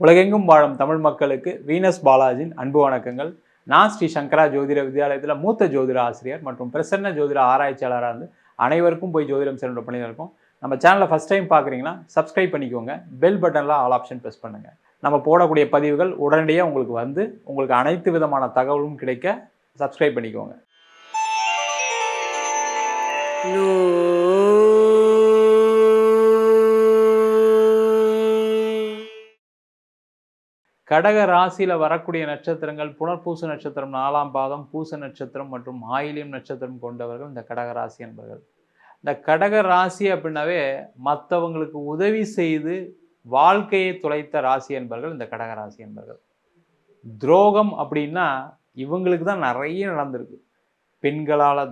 உலகெங்கும் வாழும் தமிழ் மக்களுக்கு வீனஸ் பாலாஜியின் அன்பு வணக்கங்கள். நான் ஸ்ரீ சங்கரா ஜோதிட வித்யாலயத்தில் மூத்த ஜோதிட ஆசிரியர் மற்றும் பிரசன்ன ஜோதிட ஆராய்ச்சியாளராக இருந்து அனைவருக்கும் போய் ஜோதிடம் சென்ற பணியில் இருக்கும். நம்ம சேனலை ஃபஸ்ட் டைம் பார்க்குறீங்கன்னா சப்ஸ்கிரைப் பண்ணிக்கோங்க. பெல் பட்டனில் ஆல் ஆப்ஷன் ப்ரெஸ் பண்ணுங்கள். நம்ம போடக்கூடிய பதிவுகள் உடனடியாக உங்களுக்கு வந்து உங்களுக்கு அனைத்து விதமான தகவலும் கிடைக்க சப்ஸ்கிரைப் பண்ணிக்கோங்க. கடக ராசியில் வரக்கூடிய நட்சத்திரங்கள் புனர்பூச நட்சத்திரம் 4ஆம் பாதம், பூச நட்சத்திரம் மற்றும் ஆயிலியம் நட்சத்திரம் கொண்டவர்கள் இந்த கடக ராசி என்பவர்கள். இந்த கடக ராசி அப்படின்னாவே மற்றவங்களுக்கு உதவி செய்து வாழ்க்கையை துளைத்த ராசி என்பவர்கள் இந்த கடக ராசி என்பவர்கள். துரோகம் அப்படின்னா இவங்களுக்கு தான் நிறைய நடந்திருக்கு. பெண்களால்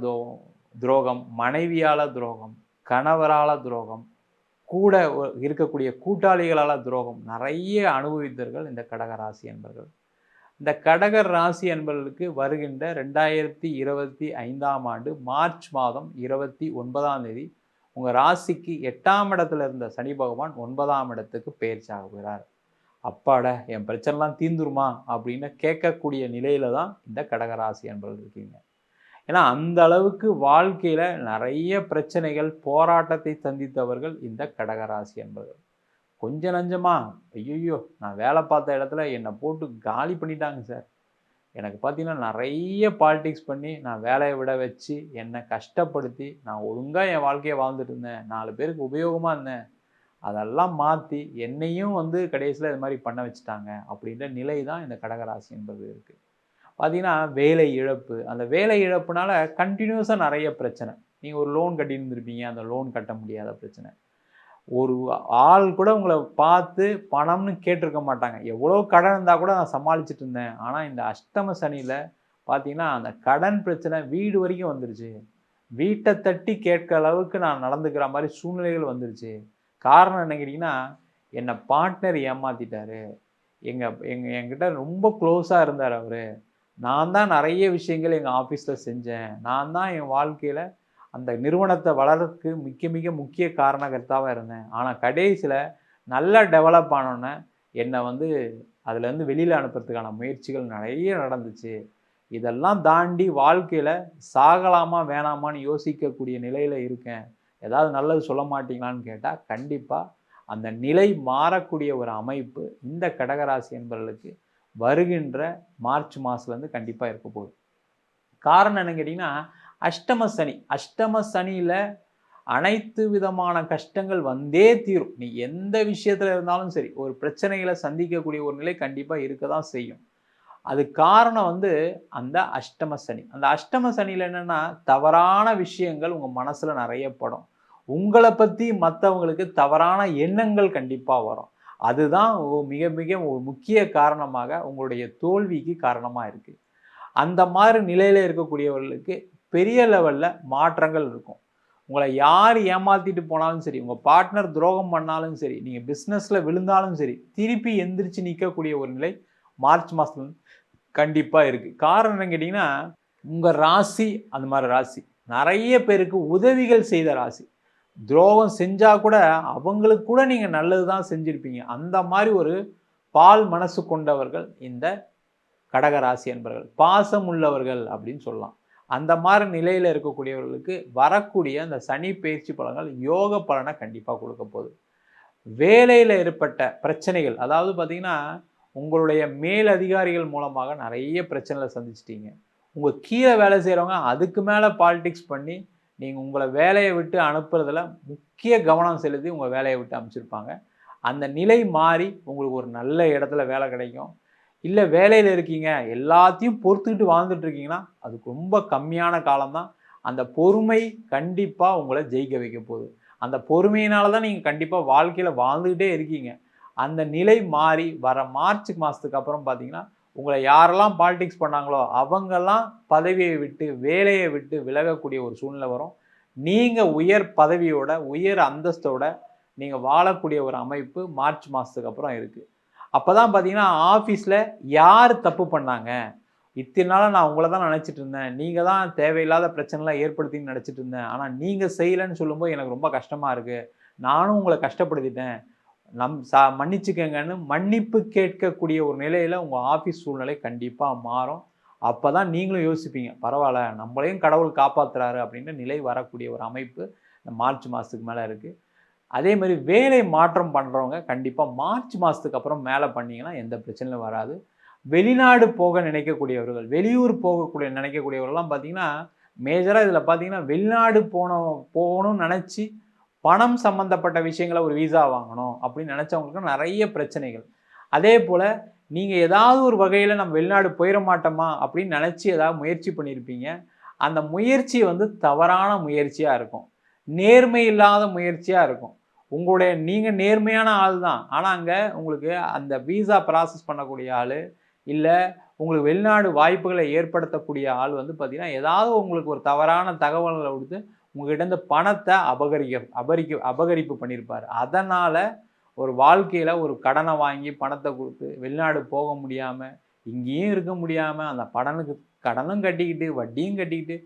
துரோகம், மனைவியால் துரோகம், கணவரால் துரோகம், கூட இருக்கக்கூடிய கூட்டாளிகளால் துரோகம் நிறைய அனுபவித்தவர்கள் இந்த கடக ராசி என்பவர்கள். இந்த கடக ராசி என்பவர்களுக்கு வருகின்ற 2025ஆம் ஆண்டு மார்ச் மாதம் 29ஆம் தேதி உங்கள் ராசிக்கு 8ஆம் இடத்துல இருந்த சனி பகவான் 9ஆம் இடத்துக்கு பெயர்ச்சி ஆகுகிறார். அப்பாட என் பிரச்சனைலாம் தீந்துருமா அப்படின்னு கேட்கக்கூடிய நிலையில தான் இந்த கடக ராசி என்பவர்கள் இருக்கீங்க. ஏன்னா அந்த அளவுக்கு வாழ்க்கையில் நிறைய பிரச்சனைகள், போராட்டத்தை சந்தித்தவர்கள் இந்த கடகராசி என்பவர்கள். கொஞ்சம் நஞ்சமா ஐயோ நான் வேலை பார்த்த இடத்துல என்னை போட்டு காலி பண்ணிட்டாங்க சார், எனக்கு பார்த்தீங்கன்னா நிறைய பாலிடிக்ஸ் பண்ணி நான் வேலையை விட வச்சு என்னை கஷ்டப்படுத்தி நான் ஒழுங்காக என் வாழ்க்கையை வாழ்ந்துட்டு இருந்தேன், 4 பேருக்கு உபயோகமாக இருந்தேன், அதெல்லாம் மாற்றி என்னையும் கடைசியில் இது மாதிரி பண்ண வச்சுட்டாங்க அப்படின்ற நிலை தான் இந்த கடகராசி என்பது இருக்குது. பார்த்தீங்கன்னா வேலை இழப்பு, அந்த வேலை இழப்புனால கண்டினியூஸாக நிறைய பிரச்சனை. நீங்கள் ஒரு லோன் கட்டியிருந்துருப்பீங்க, அந்த லோன் கட்ட முடியாத பிரச்சனை. ஒரு ஆள் கூட உங்களை பார்த்து பணம்னு கேட்டிருக்க மாட்டாங்க, எவ்வளோ கடன் இருந்தால் கூட நான் சமாளிச்சுட்டு இருந்தேன். ஆனால் இந்த அஷ்டம சனியில் பார்த்தீங்கன்னா அந்த கடன் பிரச்சனை வீடு வரைக்கும் வந்துருச்சு. வீட்டை தட்டி கேட்க அளவுக்கு நான் நடந்துக்கிற மாதிரி சூழ்நிலைகள் வந்துருச்சு. காரணம் என்ன கேட்டிங்கன்னா, என்னை பார்ட்னர் ஏமாற்றிட்டாரு. என்கிட்ட ரொம்ப க்ளோஸாக இருந்தார் அவர். நான் தான் நிறைய விஷயங்கள் எங்கள் ஆஃபீஸில் செஞ்சேன். நான் தான் என் வாழ்க்கையில் அந்த நிறுவனத்தை வளர்றதுக்கு மிக முக்கிய காரணகர்த்தாவாக இருந்தேன். ஆனால் கடைசியில் நல்லா டெவலப் ஆனோன்னே என்னை அதுலேருந்து வெளியில் அனுப்புறதுக்கான முயற்சிகள் நிறைய நடந்துச்சு. இதெல்லாம் தாண்டி வாழ்க்கையில் சாகலாமா வேணாமான்னு யோசிக்கக்கூடிய நிலையில் இருக்கேன். ஏதாவது நல்லது சொல்ல மாட்டீங்களான்னு கேட்டால் கண்டிப்பாக அந்த நிலை மாறக்கூடிய ஒரு அமைப்பு இந்த கடகராசி என்பவர்களுக்கு வருகின்ற மார்ச் மாதத்துலேருந்து கண்டிப்பாக இருக்க போகுது. காரணம் என்னன்னு கேட்டிங்கன்னா, அஷ்டம சனியில் அனைத்து விதமான கஷ்டங்கள் வந்தே தீரும். நீ எந்த விஷயத்தில் இருந்தாலும் சரி, ஒரு பிரச்சனைகளை சந்திக்கக்கூடிய ஒரு நிலை கண்டிப்பாக இருக்க தான் செய்யும். அது காரணம் அந்த அஷ்டம சனி. அந்த அஷ்டம சனியில் என்னென்னா, தவறான விஷயங்கள் உங்கள் மனசில் நிறைய படும். உங்களை பற்றி மற்றவங்களுக்கு தவறான எண்ணங்கள் கண்டிப்பாக வரும். அதுதான் மிக ஒரு முக்கிய காரணமாக உங்களுடைய தோல்விக்கு காரணமாக இருக்குது. அந்த மாதிரி நிலையில் இருக்கக்கூடியவர்களுக்கு பெரிய லெவலில் மாற்றங்கள் இருக்கும். உங்களை யார் ஏமாற்றிட்டு போனாலும் சரி, உங்கள் பார்ட்னர் துரோகம் பண்ணாலும் சரி, நீங்கள் பிஸ்னஸில் விழுந்தாலும் சரி, திருப்பி எந்திரிச்சு நிற்கக்கூடிய ஒரு நிலை மார்ச் மாதத்துல கண்டிப்பாக இருக்குது. காரணம் என்னன்னு கேட்டிங்கன்னா, உங்கள் ராசி அந்த மாதிரி ராசி நிறைய பேருக்கு உதவிகள் செய்த ராசி. துரோகம் செஞ்சால் கூட அவங்களுக்கு கூட நீங்கள் நல்லது தான் செஞ்சுருப்பீங்க. அந்த மாதிரி ஒரு பால் மனசு கொண்டவர்கள் இந்த கடகராசி என்பவர்கள். பாசம் உள்ளவர்கள் அப்படின்னு சொல்லலாம். அந்த மாதிரி நிலையில் இருக்கக்கூடியவர்களுக்கு வரக்கூடிய அந்த சனி பயிற்சி பலன்கள் யோக பலனை கண்டிப்பாக கொடுக்க போகுது. வேலையில் ஏற்பட்ட பிரச்சனைகள், அதாவது பார்த்திங்கன்னா உங்களுடைய மேல் அதிகாரிகள் மூலமாக நிறைய பிரச்சனைகளை சந்திச்சிட்டீங்க. உங்கள் கீழே வேலை செய்கிறவங்க அதுக்கு மேலே பாலிடிக்ஸ் பண்ணி நீங்கள் உங்களை வேலையை விட்டு அனுப்புறதுல முக்கிய கவனம் செலுத்தி உங்கள் வேலையை விட்டு அனுப்பிச்சிருப்பாங்க. அந்த நிலை மாறி உங்களுக்கு ஒரு நல்ல இடத்துல வேலை கிடைக்கும். இல்லை வேலையில் இருக்கீங்க, எல்லாத்தையும் பொறுத்துக்கிட்டு வாழ்ந்துட்டு இருக்கீங்கன்னா அதுக்கு ரொம்ப கம்மியான காலம்தான். அந்த பொறுமை கண்டிப்பாக உங்களை ஜெயிக்க வைக்க போகுது. அந்த பொறுமையினால தான் நீங்கள் கண்டிப்பாக வாழ்க்கையில் வாழ்ந்துக்கிட்டே இருக்கீங்க. அந்த நிலை மாறி வர மார்ச் மாதத்துக்கு அப்புறம் பார்த்தீங்கன்னா, உங்களை யாரெல்லாம் பாலிடிக்ஸ் பண்ணாங்களோ அவங்கெல்லாம் பதவியை விட்டு வேலையை விட்டு விலகக்கூடிய ஒரு சூழ்நிலை வரும். நீங்கள் உயர் பதவியோட உயர் அந்தஸ்தோட நீங்கள் வாழக்கூடிய ஒரு அமைப்பு மார்ச் மாதத்துக்கு அப்புறம் இருக்குது. அப்போ தான் பார்த்தீங்கன்னா ஆஃபீஸில் யார் தப்பு பண்ணாங்க, இத்தனை நாளாக நான் உங்களை தான் நினச்சிட்டு இருந்தேன், நீங்கள் தான் தேவையில்லாத பிரச்சனைலாம் ஏற்படுத்தின்னு நினச்சிட்டு இருந்தேன், ஆனால் நீங்கள் செய்யலைன்னு சொல்லும்போது எனக்கு ரொம்ப கஷ்டமாக இருக்குது, நானும் உங்களை கஷ்டப்படுத்திட்டேன், மன்னிச்சுக்கங்கன்னு மன்னிப்பு கேட்கக்கூடிய ஒரு நிலையில் உங்கள் ஆஃபீஸ் சூழ்நிலை கண்டிப்பாக மாறும். அப்போ தான் நீங்களும் யோசிப்பீங்க, பரவாயில்ல நம்மளையும் கடவுள் காப்பாற்றுறாரு அப்படின்ற நிலை வரக்கூடிய ஒரு அமைப்பு இந்த மார்ச் மாதத்துக்கு மேலே இருக்குது. அதே மாதிரி வேலை மாற்றம் பண்ணுறவங்க கண்டிப்பாக மார்ச் மாதத்துக்கு அப்புறம் மேலே பண்ணிங்கன்னா எந்த பிரச்சனையும் வராது. வெளிநாடு போக நினைக்கக்கூடியவர்கள், வெளியூர் நினைக்கக்கூடியவர்கள்லாம் பார்த்தீங்கன்னா மேஜராக இதில் பார்த்தீங்கன்னா வெளிநாடு போகணும்னு நினச்சி பணம் சம்மந்தப்பட்ட விஷயங்களை ஒரு வீசா வாங்கணும் அப்படின்னு நினச்சவங்களுக்கு நிறைய பிரச்சனைகள். அதே போல் நீங்கள் ஏதாவது ஒரு வகையில் நம்ம வெளிநாடு போயிட மாட்டோமா அப்படின்னு நினச்சி ஏதாவது முயற்சி பண்ணியிருப்பீங்க. அந்த முயற்சி தவறான முயற்சியாக இருக்கும், நேர்மை இல்லாத முயற்சியாக இருக்கும். நீங்கள் நேர்மையான ஆள் தான், ஆனால் அங்கே உங்களுக்கு அந்த வீசா ப்ராசஸ் பண்ணக்கூடிய ஆள், இல்லை உங்களுக்கு வெளிநாடு வாய்ப்புகளை ஏற்படுத்தக்கூடிய ஆள் பார்த்தீங்கன்னா ஏதாவது உங்களுக்கு ஒரு தவறான தகவல்களை கொடுத்து உங்கள்கிட்ட பணத்தை அபகரிப்பு பண்ணியிருப்பார். அதனால் ஒரு வாழ்க்கையில் ஒரு கடனை வாங்கி பணத்தை கொடுத்து வெளிநாடு போக முடியாமல், இங்கேயும் இருக்க முடியாமல், அந்த கடனும் கட்டிக்கிட்டு வட்டியும் கட்டிக்கிட்டு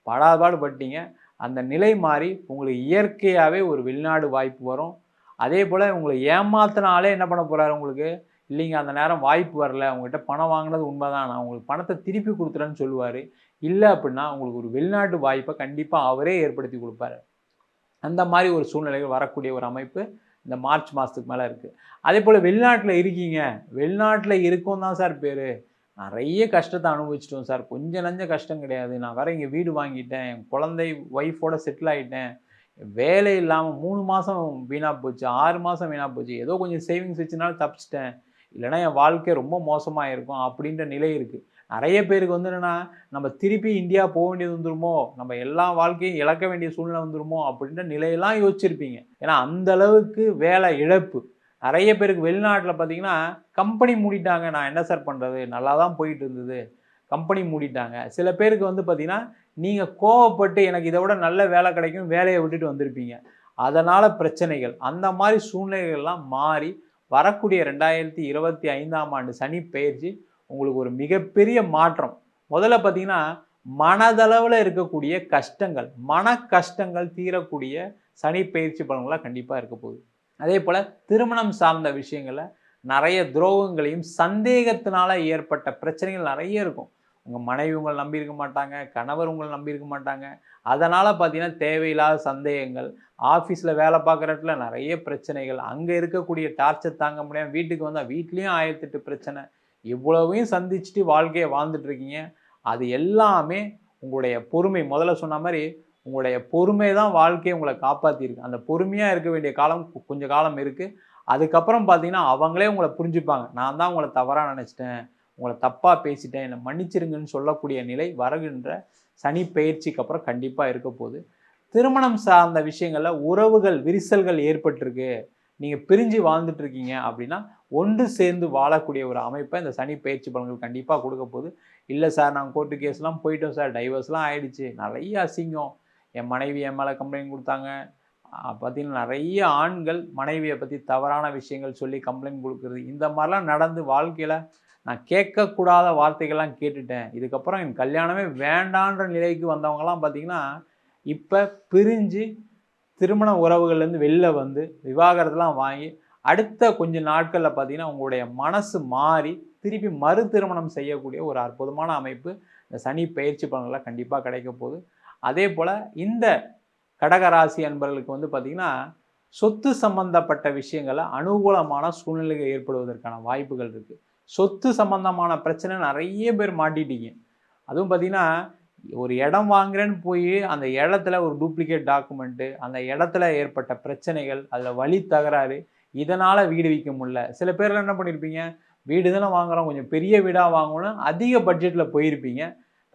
படாபாடு பட்டீங்க. அந்த நிலை மாறி உங்களுக்கு இயற்கையாகவே ஒரு வெளிநாடு வாய்ப்பு வரும். அதே போல் உங்களை ஏமாத்தினாலே என்ன பண்ண போகிறாரு உங்களுக்கு, இல்லைங்க அந்த நேரம் வாய்ப்பு வரல, உங்கள்கிட்ட பணம் வாங்கினது உண்மைதான், நான் உங்களுக்கு பணத்தை திருப்பி கொடுத்துறேன்னு சொல்லுவார். இல்லை அப்படின்னா உங்களுக்கு ஒரு வெளிநாட்டு வாய்ப்பை கண்டிப்பாக அவரே ஏற்படுத்தி கொடுப்பாரு. அந்த மாதிரி ஒரு சூழ்நிலைகள் வரக்கூடிய ஒரு அமைப்பு இந்த மார்ச் மாதத்துக்கு மேலே இருக்குது. அதே போல் வெளிநாட்டில் இருக்கீங்க, வெளிநாட்டில் இருக்கோம் தான் சார் பேர், நிறைய கஷ்டத்தை அனுபவிச்சிட்டோம் சார், கொஞ்சம் நஞ்ச கஷ்டம் கிடையாது, நான் வேறு இங்கே வீடு வாங்கிட்டேன், என் குழந்தை ஒய்ஃபோட செட்டில் ஆகிட்டேன், வேலை இல்லாமல் 3 மாதம் வீணாக போச்சு, 6 மாதம் வீணாக போச்சு, ஏதோ கொஞ்சம் சேவிங்ஸ் வச்சுனாலும் தப்பிச்சிட்டேன், இல்லைனா என் வாழ்க்கை ரொம்ப மோசமாக இருக்கும் அப்படின்ற நிலை இருக்குது. நிறைய பேருக்கு என்னென்னா நம்ம திருப்பி இந்தியா போக வேண்டியது வந்துருமோ, நம்ம எல்லா வாழ்க்கையும் இழக்க வேண்டிய சூழ்நிலை வந்துருமோ அப்படின்ற நிலையெல்லாம் யோசிச்சிருப்பீங்க. ஏன்னா அந்த அளவுக்கு வேலை இழப்பு. நிறைய பேருக்கு வெளிநாட்டில் பார்த்தீங்கன்னா கம்பெனி மூடிட்டாங்க, நான் என்ன சார் பண்ணுறது, நல்லா தான் போயிட்டு இருந்தது, கம்பெனி மூடிட்டாங்க. சில பேருக்கு பார்த்தீங்கன்னா நீங்கள் கோவப்பட்டு எனக்கு இதை விட நல்ல வேலை கிடைக்கும் வேலையை விட்டுட்டு வந்திருப்பீங்க, அதனால் பிரச்சனைகள். அந்த மாதிரி சூழ்நிலைகள்லாம் மாறி வரக்கூடிய 2025ஆம் ஆண்டு சனி பெயர்ச்சி உங்களுக்கு ஒரு மிகப்பெரிய மாற்றம். முதல்ல பார்த்தீங்கன்னா மனதளவில் இருக்கக்கூடிய கஷ்டங்கள், மன கஷ்டங்கள் தீரக்கூடிய சனி பயிற்சி பலன்களாக கண்டிப்பாக இருக்க போகுது. அதே போல் திருமணம் சார்ந்த விஷயங்களில் நிறைய துரோகங்களையும் சந்தேகத்தினால ஏற்பட்ட பிரச்சனைகள் நிறைய இருக்கும். உங்கள் மனைவி உங்களை நம்பியிருக்க மாட்டாங்க, கணவர் உங்களை நம்பியிருக்க மாட்டாங்க, அதனால் பார்த்தீங்கன்னா தேவையில்லாத சந்தேகங்கள், ஆஃபீஸில் வேலை பார்க்குற இடத்துல நிறைய பிரச்சனைகள், அங்கே இருக்கக்கூடிய டார்ச்சர் தாங்க முடியாமல் வீட்டுக்கு வந்தால் வீட்லேயும் 1008 பிரச்சனை, இவ்வளவையும் சந்திச்சுட்டு வாழ்க்கையை வாழ்ந்துட்டுருக்கீங்க. அது எல்லாமே உங்களுடைய பொறுமை, முதல்ல சொன்ன மாதிரி உங்களுடைய பொறுமை தான் வாழ்க்கையை உங்களை காப்பாற்றிருக்கு. அந்த பொறுமையாக இருக்க வேண்டிய காலம் கொஞ்சம் காலம் இருக்குது. அதுக்கப்புறம் பார்த்தீங்கன்னா அவங்களே உங்களை புரிஞ்சுப்பாங்க, நான் தான் உங்களை தவறாக நினச்சிட்டேன், உங்களை தப்பாக பேசிட்டேன், என்னை மன்னிச்சிருங்கன்னு சொல்லக்கூடிய நிலை வருகின்ற சனி பெயர்ச்சிக்கு அப்புறம் கண்டிப்பாக இருக்க போகுது. திருமணம் சார்ந்த விஷயங்களில் உறவுகள் விரிசல்கள் ஏற்பட்டிருக்கு, நீங்கள் பிரிஞ்சு வாழ்ந்துட்டு இருக்கீங்க அப்படின்னா ஒன்று சேர்ந்து வாழக்கூடிய ஒரு அமைப்பை இந்த சனி பயிற்சி பலன்கள் கண்டிப்பாக கொடுக்க போகுது. இல்லை சார் நாங்கள் கோர்ட்டு கேஸ்லாம் போயிட்டோம் சார், டைவர்ஸ்லாம் ஆகிடுச்சு, நிறைய அசிங்கம், என் மனைவி என் மேலே கம்ப்ளைண்ட் கொடுத்தாங்க, பார்த்தீங்கன்னா நிறைய ஆண்கள் மனைவியை பற்றி தவறான விஷயங்கள் சொல்லி கம்ப்ளைண்ட் கொடுக்குறது, இந்த மாதிரிலாம் நடந்து வாழ்க்கையில் நான் கேட்கக்கூடாத வார்த்தைகள்லாம் கேட்டுட்டேன், இதுக்கப்புறம் என் கல்யாணமே வேண்டான்ற நிலைக்கு வந்தவங்கலாம் பார்த்திங்கன்னா இப்போ பிரிஞ்சு திருமண உறவுகள்லேருந்து வெளில வந்து விவாகரத்துலாம் வாங்கி அடுத்த கொஞ்ச நாட்களில் பார்த்தீங்கன்னா உங்களுடைய மனசு மாறி திருப்பி மறு திருமணம் செய்யக்கூடிய ஒரு அற்புதமான அமைப்பு இந்த சனி பயிற்சி பலன்களாக கண்டிப்பாக கிடைக்க போகுது. அதே போல் இந்த கடகராசி அன்பர்களுக்கு பார்த்திங்கன்னா சொத்து சம்பந்தப்பட்ட விஷயங்களை அனுகூலமான சூழ்நிலைகள் ஏற்படுவதற்கான வாய்ப்புகள் இருக்குது. சொத்து சம்பந்தமான பிரச்சனை நிறைய பேர் மாட்டிட்டீங்க. அதுவும் பார்த்திங்கன்னா ஒரு இடம் வாங்குறேன்னு போய் அந்த இடத்துல ஒரு டூப்ளிகேட் டாக்குமெண்ட்டு, அந்த இடத்துல ஏற்பட்ட பிரச்சனைகள், அதில் வழி தகராறு, இதனால் வீடு விற்க முடியல. சில பேர்லாம் என்ன பண்ணியிருப்பீங்க, வீடு தானே வாங்குகிறோம் கொஞ்சம் பெரிய வீடாக வாங்கணும் அதிக பட்ஜெட்டில் போயிருப்பீங்க,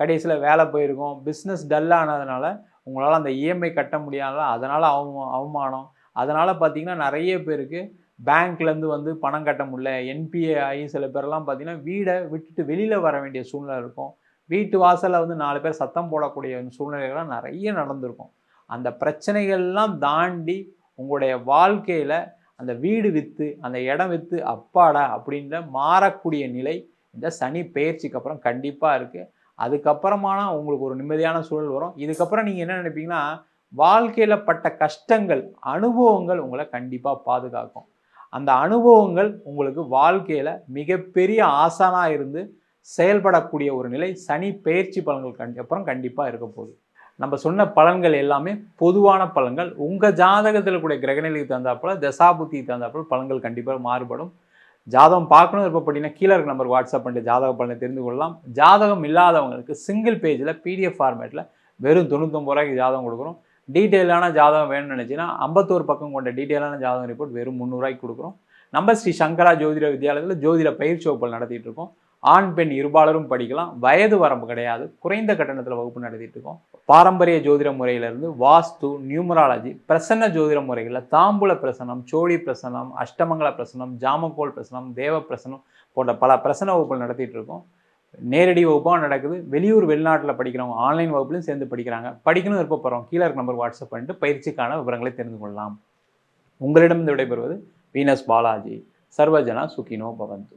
கடைசியில் வேலை போயிருக்கும், பிஸ்னஸ் டல்லானதுனால உங்களால் அந்த இஎம்ஐ கட்ட முடியாத, அதனால் அவமானம், அதனால் பார்த்திங்கன்னா நிறைய பேருக்கு பேங்க்லேருந்து பணம் கட்ட முடியல, என்பிஏ ஆகி சில பேரெல்லாம் பார்த்திங்கன்னா வீடை விட்டுட்டு வெளியில் வர வேண்டிய சூழ்நிலை இருக்கும். வீட்டு வாசலில் 4 பேர் சத்தம் போடக்கூடிய சூழ்நிலைகள்லாம் நிறைய நடந்திருக்கும். அந்த பிரச்சனைகள்லாம் தாண்டி உங்களுடைய வாழ்க்கையில் அந்த வீடு விற்று அந்த இடம் விற்று அப்பாடா அப்படின்ற மாறக்கூடிய நிலை இந்த சனி பெயர்ச்சிக்கு அப்புறம் கண்டிப்பாக இருக்குது. அதுக்கப்புறமான உங்களுக்கு ஒரு நிம்மதியான சூழல் வரும். இதுக்கப்புறம் நீங்கள் என்ன நினைப்பீங்கன்னா, வாழ்க்கையில் பட்ட கஷ்டங்கள், அனுபவங்கள் உங்களை கண்டிப்பாக பாதுகாக்கும். அந்த அனுபவங்கள் உங்களுக்கு வாழ்க்கையில் மிகப்பெரிய ஆசானாக இருந்து செயல்படக்கூடிய ஒரு நிலை சனி பெயர்ச்சி பலன்கள் அப்புறம் கண்டிப்பாக இருக்க போகுது. நம்ம சொன்ன பலன்கள் எல்லாமே பொதுவான பலன்கள். உங்கள் ஜாதகத்தில் கூடிய கிரகநிலைக்கு தகுந்தாப்புல, தசாபுத்திக்கு தகுந்தாப்புல பலன்கள் கண்டிப்பாக மாறுபடும். ஜாதகம் பார்க்கணும் விருப்பப்பட்டீங்கன்னா கீழே இருக்க நம்பருக்கு வாட்ஸ்அப் பண்ணிட்டு ஜாதக பலனை தெரிந்து கொள்ளலாம். ஜாதகம் இல்லாதவங்களுக்கு சிங்கிள் பேஜில் பிடிஎஃப் ஃபார்மேட்டில் வெறும் 99 ரூபாய்க்கு ஜாதகம் கொடுக்குறோம். டீட்டெயிலான ஜாதகம் வேணும்னு நினச்சிங்கன்னா 51 பக்கம் கொண்ட டீட்டெயிலான ஜாதகம் ரிப்போர்ட் வெறும் 300 ரூபாய்க்கு கொடுக்குறோம். நம்ம ஸ்ரீ சங்கரா ஜோதிட வித்யாலயத்தில் ஜோதிட பயிற்சி வகுப்புகள் நடத்திட்டு இருக்கோம். ஆண் பெண் இருபாலரும் படிக்கலாம். வயது வரம்பு கிடையாது. குறைந்த கட்டணத்தில் வகுப்பு நடத்திட்டு இருக்கோம். பாரம்பரிய ஜோதிட முறையிலிருந்து வாஸ்து, நியூமராலஜி, பிரசன்ன ஜோதிட முறைகளில் தாம்பூல பிரசனம், சோழி பிரசனம், அஷ்டமங்கல பிரசனம், ஜாமக்கோல் பிரசனம், தேவ பிரசனம் போன்ற பல பிரசன வகுப்புகள் நடத்திட்டு இருக்கோம். நேரடி வகுப்பாக நடக்குது. வெளியூர் வெளிநாட்டில் படிக்கிறவங்க ஆன்லைன் வகுப்புலையும் சேர்ந்து படிக்கிறாங்க. படிக்கணும் விருப்பப்படுறோம் கீழே இருக்க நம்பர் வாட்ஸ்அப் பண்ணிட்டு பயிற்சிக்கான விவரங்களை தெரிந்து கொள்ளலாம். உங்களிடம் விடைபெறுவது வீனஸ் பாலாஜி. சர்வஜனா சுகினோ பவந்து.